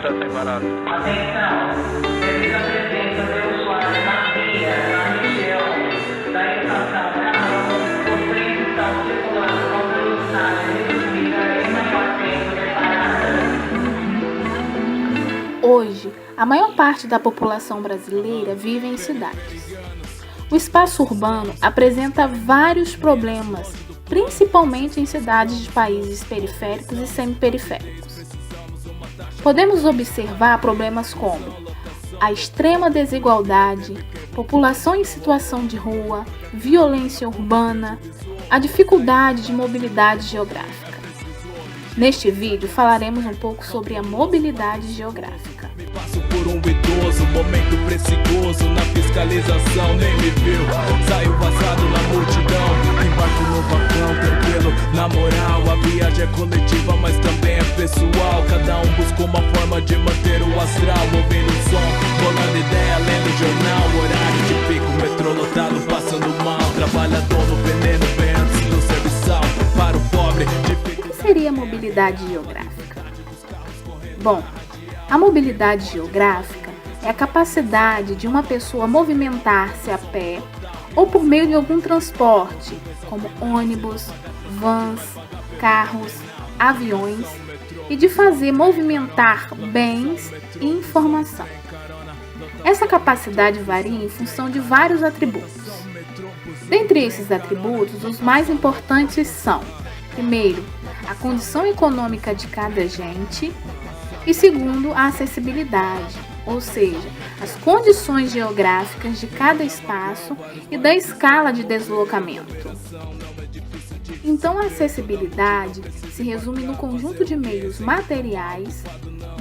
está separado. Atenção, devido à presença de usuários na via, na região da estação Carrão, os trens estão circulando com velocidade reduzida e maior tempo de parada. Hoje, a maior parte da população brasileira vive em cidades. O espaço urbano apresenta vários problemas, principalmente em cidades de países periféricos e semiperiféricos. Podemos observar problemas como a extrema desigualdade, população em situação de rua, violência urbana, a dificuldade de mobilidade geográfica. Neste vídeo falaremos um pouco sobre a mobilidade geográfica. Passo por um idoso, momento precioso na fiscalização, nem me viu. Saio vazado na multidão, embarco no balcão, tranquilo. Na moral, a viagem é coletiva, mas também é pessoal. Cada um busca uma forma de manter o astral, ouvindo o som, rolando ideia, lendo jornal. Horário de pico, metrô lotado, passando mal. Trabalhador no veneno, bem antes do serviçal. Para o pobre, O que seria a mobilidade geográfica? Bom, a mobilidade geográfica é a capacidade de uma pessoa movimentar-se a pé ou por meio de algum transporte, como ônibus, vans, carros, aviões, e de fazer movimentar bens e informação. Essa capacidade varia em função de vários atributos. Dentre esses atributos, os mais importantes são, primeiro, a condição econômica de cada agente, e segundo, a acessibilidade, ou seja, as condições geográficas de cada espaço e da escala de deslocamento. Então, a acessibilidade se resume no conjunto de meios materiais,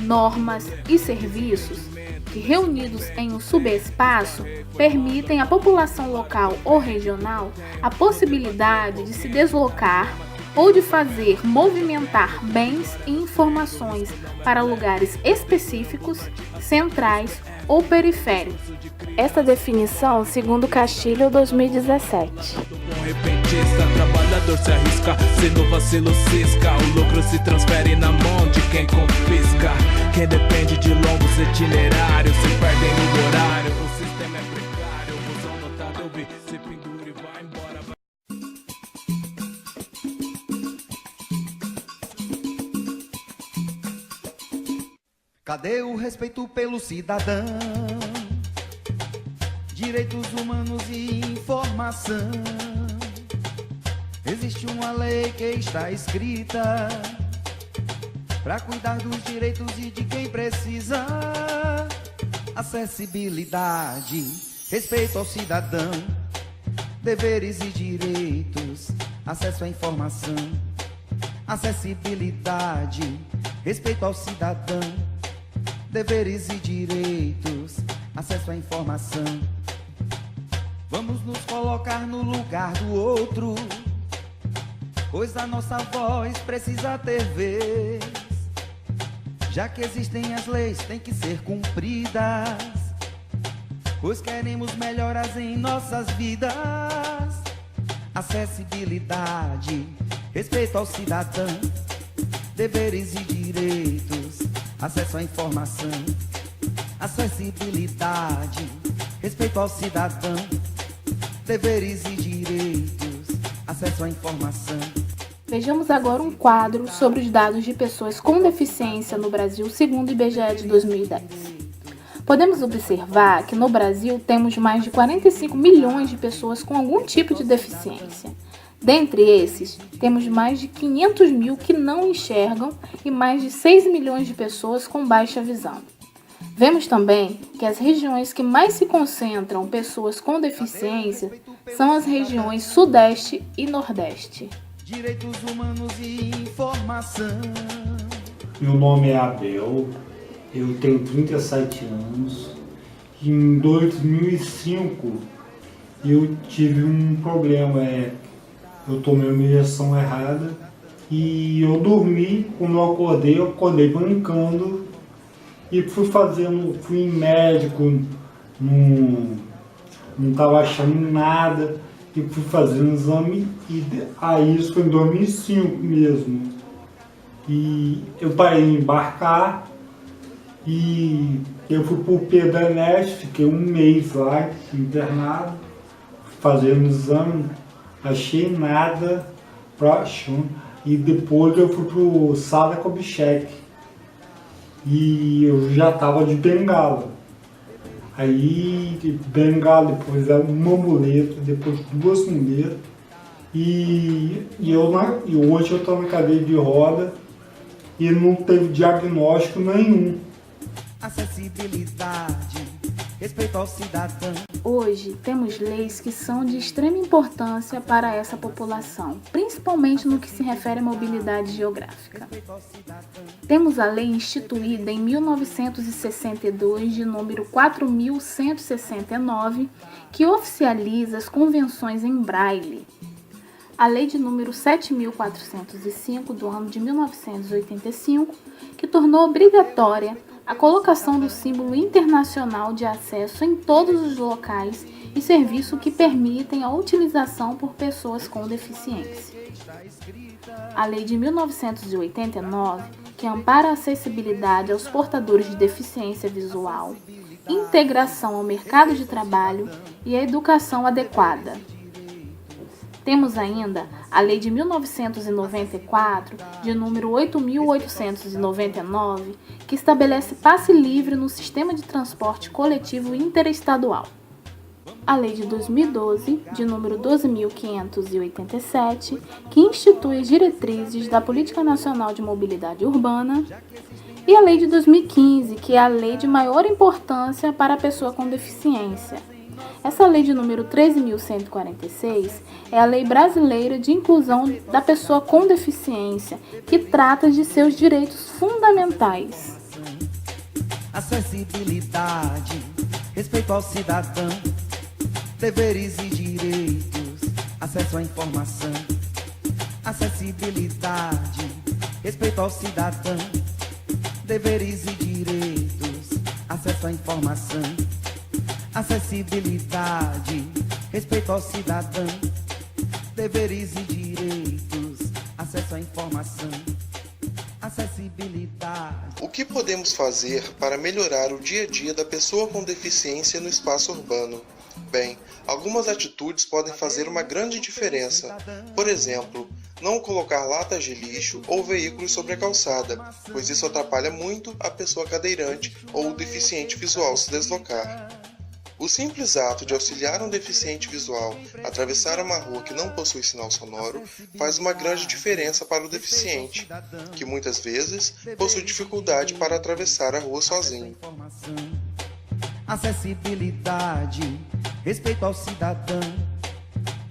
normas e serviços que, reunidos em um subespaço, permitem à população local ou regional a possibilidade de se deslocar ou de fazer movimentar bens e informações para lugares específicos, centrais ou periféricos. Esta definição segundo Castilho 2017. bom repentista, trabalhador se arrisca, se no vacilo cisca, o lucro se transfere na mão de quem confisca. Quem depende de longos itinerários se perdem no horário, o sistema é precário, o busão lotado eu vi, se pendura e vai embora. Cadê o respeito pelo cidadão? Direitos humanos e informação. Existe uma lei que está escrita para cuidar dos direitos e de quem precisa. Acessibilidade, respeito ao cidadão, deveres e direitos, acesso à informação. Acessibilidade, respeito ao cidadão, deveres e direitos, acesso à informação. Vamos nos colocar no lugar do outro, pois a nossa voz precisa ter vez. Já que existem as leis, tem que ser cumpridas, pois queremos melhoras em nossas vidas. Acessibilidade, respeito ao cidadão, deveres e direitos, acesso à informação. Acessibilidade, respeito ao cidadão, deveres e direitos, acesso à informação. Vejamos agora um quadro sobre os dados de pessoas com deficiência no Brasil, segundo o IBGE de 2010. Podemos observar que no Brasil temos mais de 45 milhões de pessoas com algum tipo de deficiência. Dentre esses, temos mais de 500 mil que não enxergam e mais de 6 milhões de pessoas com baixa visão. Vemos também que as regiões que mais se concentram pessoas com deficiência são as regiões Sudeste e Nordeste. Direitos humanos e informação. Meu nome é Abel, eu tenho 37 anos. Em 2005 eu tive um problema, eu tomei uma injeção errada e eu dormi, quando eu acordei brincando e fui em médico, não estava achando nada e fui fazer um exame e aí isso foi em 2005 mesmo. E eu parei de embarcar E eu fui pro Pedro Ernesto, fiquei um mês lá, internado, fazendo exame, achei nada, e depois eu fui pro Sala Kubitschek, e eu já tava de bengala. Aí, de bengala, depois uma muleta, depois 2 muletas, e hoje eu tô na cadeira de roda e não teve diagnóstico nenhum. Acessibilidade, respeito ao cidadão. Hoje, temos leis que são de extrema importância para essa população, principalmente no que se refere à mobilidade geográfica. Temos a lei instituída em 1962, de número 4.169, que oficializa as convenções em braille. A lei de número 7.405, do ano de 1985, que tornou obrigatória a colocação do símbolo internacional de acesso em todos os locais e serviços que permitem a utilização por pessoas com deficiência. A Lei de 1989, que ampara a acessibilidade aos portadores de deficiência visual, integração ao mercado de trabalho e a educação adequada. Temos ainda a Lei de 1994, de número 8.899, que estabelece passe livre no sistema de transporte coletivo interestadual. A Lei de 2012, de número 12.587, que institui as diretrizes da Política Nacional de Mobilidade Urbana. E a Lei de 2015, que é a lei de maior importância para a pessoa com deficiência. Essa lei de número 13.146 é a lei brasileira de inclusão da pessoa com deficiência, que trata de seus direitos fundamentais. Acessibilidade, respeito ao cidadão, deveres e direitos, acesso à informação. Acessibilidade, respeito ao cidadão, deveres e direitos, acesso à informação. Acessibilidade, respeito ao cidadão, deveres e direitos, acesso à informação. Acessibilidade. O que podemos fazer para melhorar o dia a dia da pessoa com deficiência no espaço urbano? Bem, algumas atitudes podem fazer uma grande diferença. Por exemplo, não colocar latas de lixo ou veículos sobre a calçada, pois isso atrapalha muito a pessoa cadeirante ou o deficiente visual se deslocar. O simples ato de auxiliar um deficiente visual a atravessar uma rua que não possui sinal sonoro faz uma grande diferença para o deficiente, que muitas vezes possui dificuldade para atravessar a rua sozinho. Acessibilidade, respeito ao cidadão,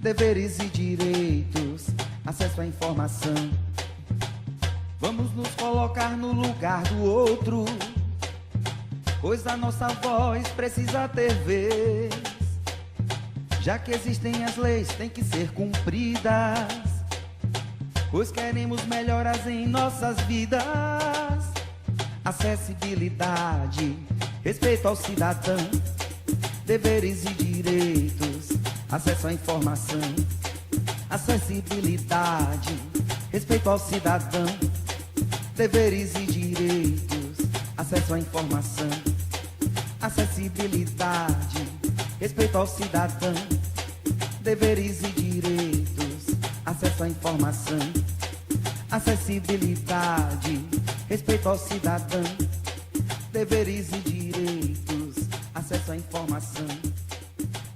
deveres e direitos, acesso à informação. Vamos nos colocar no lugar do outro, pois a nossa voz precisa ter vez. Já que existem as leis, tem que ser cumpridas, pois queremos melhoras em nossas vidas. Acessibilidade, respeito ao cidadão, deveres e direitos, acesso à informação. Acessibilidade, respeito ao cidadão, deveres e direitos, acesso à informação. Acessibilidade, respeito ao cidadão, deveres e direitos, acesso à informação. Acessibilidade, respeito ao cidadão, deveres e direitos, acesso à informação.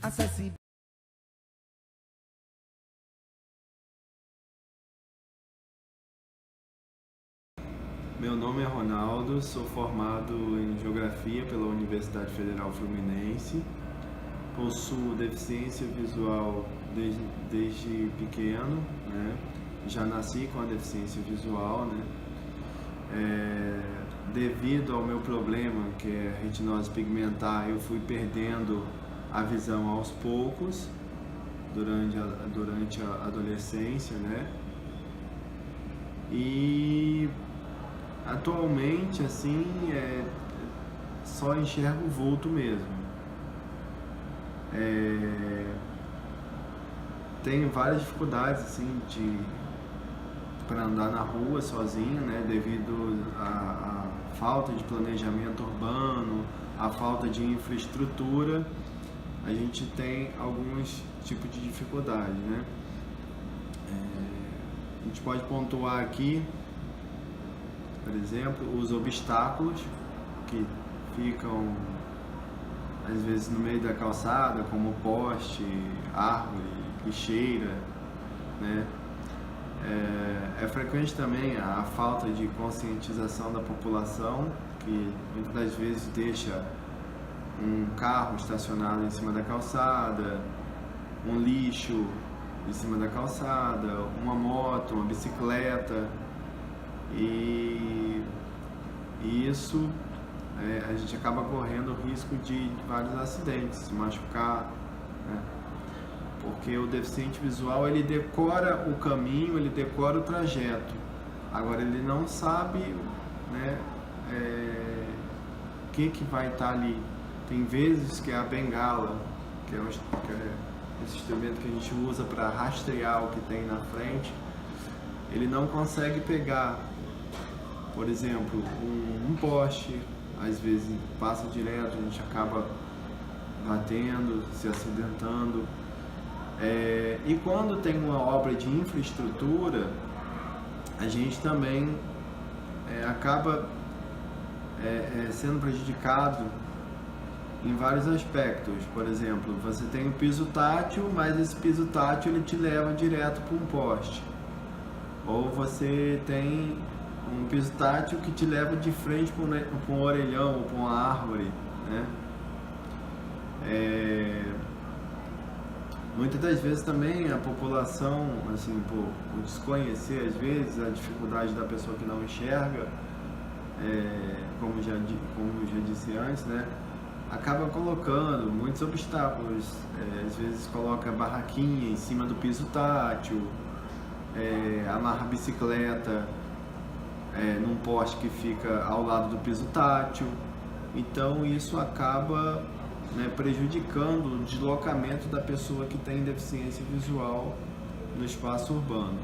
Acessibilidade. Meu nome é Ronaldo, sou formado em Geografia pela Universidade Federal Fluminense. Possuo deficiência visual desde pequeno, né? Já nasci com a deficiência visual, né? Devido ao meu problema, que é retinose pigmentar, eu fui perdendo a visão aos poucos durante a adolescência, né? E atualmente, assim, só enxergo o vulto mesmo. Tenho várias dificuldades, assim, para andar na rua sozinho, né? Devido à falta de planejamento urbano, a falta de infraestrutura, a gente tem alguns tipos de dificuldade, né? A gente pode pontuar aqui, por exemplo, os obstáculos que ficam às vezes no meio da calçada, como poste, árvore, lixeira, né? É frequente também a falta de conscientização da população, que muitas das vezes deixa um carro estacionado em cima da calçada, um lixo em cima da calçada, uma moto, uma bicicleta, e isso a gente acaba correndo o risco de vários acidentes, se machucar, né? Porque o deficiente visual, ele decora o caminho, ele decora o trajeto, agora ele não sabe, né, o que vai estar ali. Tem vezes que a bengala, que é esse instrumento que a gente usa para rastrear o que tem na frente, ele não consegue pegar, por exemplo, um poste, às vezes passa direto, a gente acaba batendo, se acidentando. E quando tem uma obra de infraestrutura, a gente também acaba sendo prejudicado em vários aspectos. Por exemplo, você tem o piso tátil, mas esse piso tátil ele te leva direto para um poste. Ou você tem um piso tátil que te leva de frente para um orelhão ou para uma árvore, né? Muitas das vezes também a população, assim, por desconhecer às vezes a dificuldade da pessoa que não enxerga, como já disse antes, né, acaba colocando muitos obstáculos. Às vezes coloca barraquinha em cima do piso tátil, amarra a bicicleta num poste que fica ao lado do piso tátil. Então isso acaba, né, prejudicando o deslocamento da pessoa que tem deficiência visual no espaço urbano.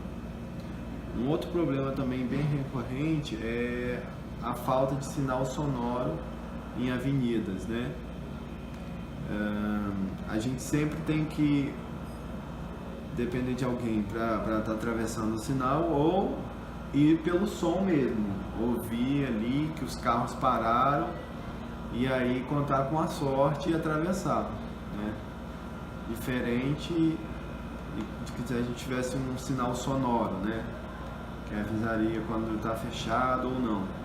Um outro problema também bem recorrente é a falta de sinal sonoro em avenidas, né? A gente sempre tem que depender de alguém para estar atravessando o sinal, ou ir pelo som mesmo, ouvir ali que os carros pararam e aí contar com a sorte e atravessar, né? Diferente de que se a gente tivesse um sinal sonoro, né, que avisaria quando está fechado ou não.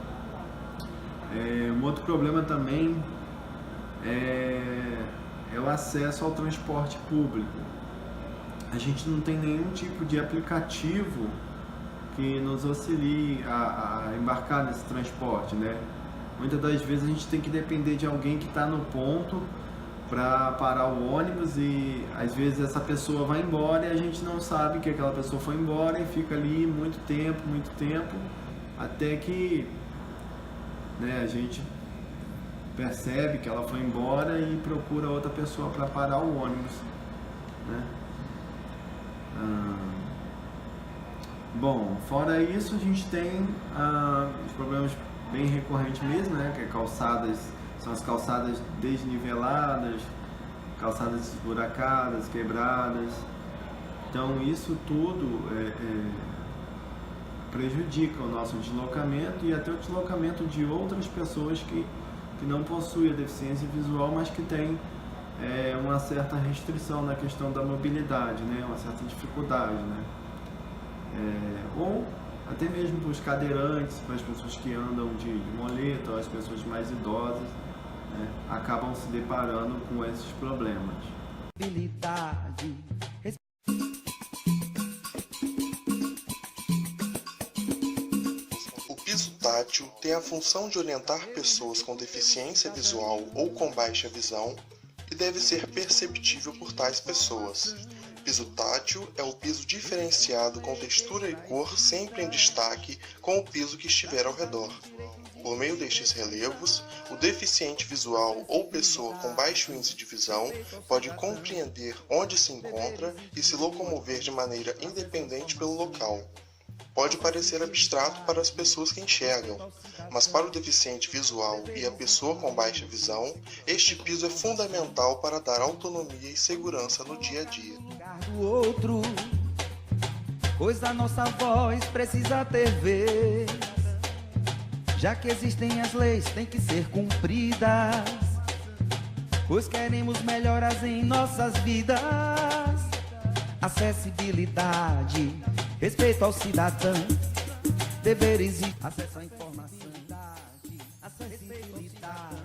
Um outro problema também é o acesso ao transporte público. A gente não tem nenhum tipo de aplicativo que nos auxilie a embarcar nesse transporte, né? Muitas das vezes a gente tem que depender de alguém que está no ponto para parar o ônibus, e às vezes essa pessoa vai embora e a gente não sabe que aquela pessoa foi embora e fica ali muito tempo, até que, né, a gente percebe que ela foi embora e procura outra pessoa para parar o ônibus, né? Bom, fora isso, a gente tem os problemas bem recorrentes mesmo, né, que são as calçadas desniveladas, calçadas esburacadas, quebradas. Então isso tudo prejudica o nosso deslocamento e até o deslocamento de outras pessoas que não possuem a deficiência visual, mas que têm uma certa restrição na questão da mobilidade, né, uma certa dificuldade, né? Ou até mesmo para os cadeirantes, para as pessoas que andam de muleta, ou as pessoas mais idosas, né, acabam se deparando com esses problemas. O piso tátil tem a função de orientar pessoas com deficiência visual ou com baixa visão e deve ser perceptível por tais pessoas. Piso tátil é o piso diferenciado com textura e cor sempre em destaque com o piso que estiver ao redor. Por meio destes relevos, o deficiente visual ou pessoa com baixo índice de visão pode compreender onde se encontra e se locomover de maneira independente pelo local. pode parecer abstrato para as pessoas que enxergam, mas para o deficiente visual e a pessoa com baixa visão, este piso é fundamental para dar autonomia e segurança no dia a dia. Do outro, pois a nossa voz precisa ter vez. Já que existem as leis, tem que ser cumpridas, pois queremos melhoras em nossas vidas. Acessibilidade, respeito ao cidadão, deveres e acesso à informação. Acessibilidade.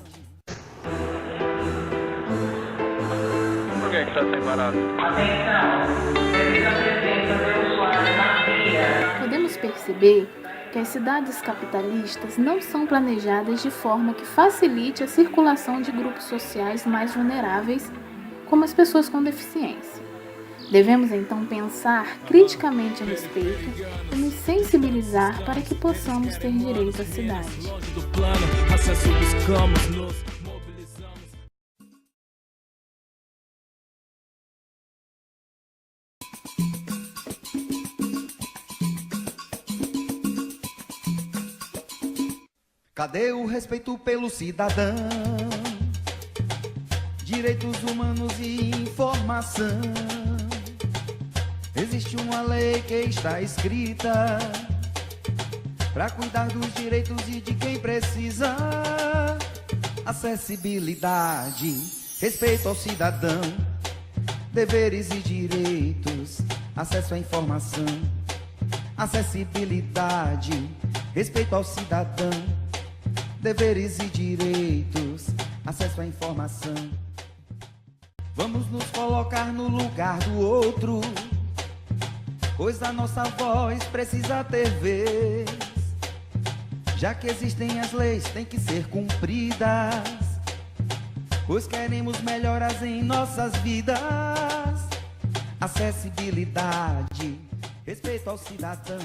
Por que está separado? Atenção, devido à presença de usuários na via. Podemos perceber que as cidades capitalistas não são planejadas de forma que facilite a circulação de grupos sociais mais vulneráveis, como as pessoas com deficiência. Devemos então pensar criticamente a respeito e nos sensibilizar para que possamos ter direito à cidade. Cadê o respeito pelo cidadão? Direitos humanos e informação. Existe uma lei que está escrita para cuidar dos direitos e de quem precisa. Acessibilidade, respeito ao cidadão, deveres e direitos, acesso à informação. Acessibilidade, respeito ao cidadão, deveres e direitos, acesso à informação. Vamos nos colocar no lugar do outro, pois a nossa voz precisa ter vez. Já que existem as leis, tem que ser cumpridas, pois queremos melhoras em nossas vidas. Acessibilidade, respeito ao cidadão.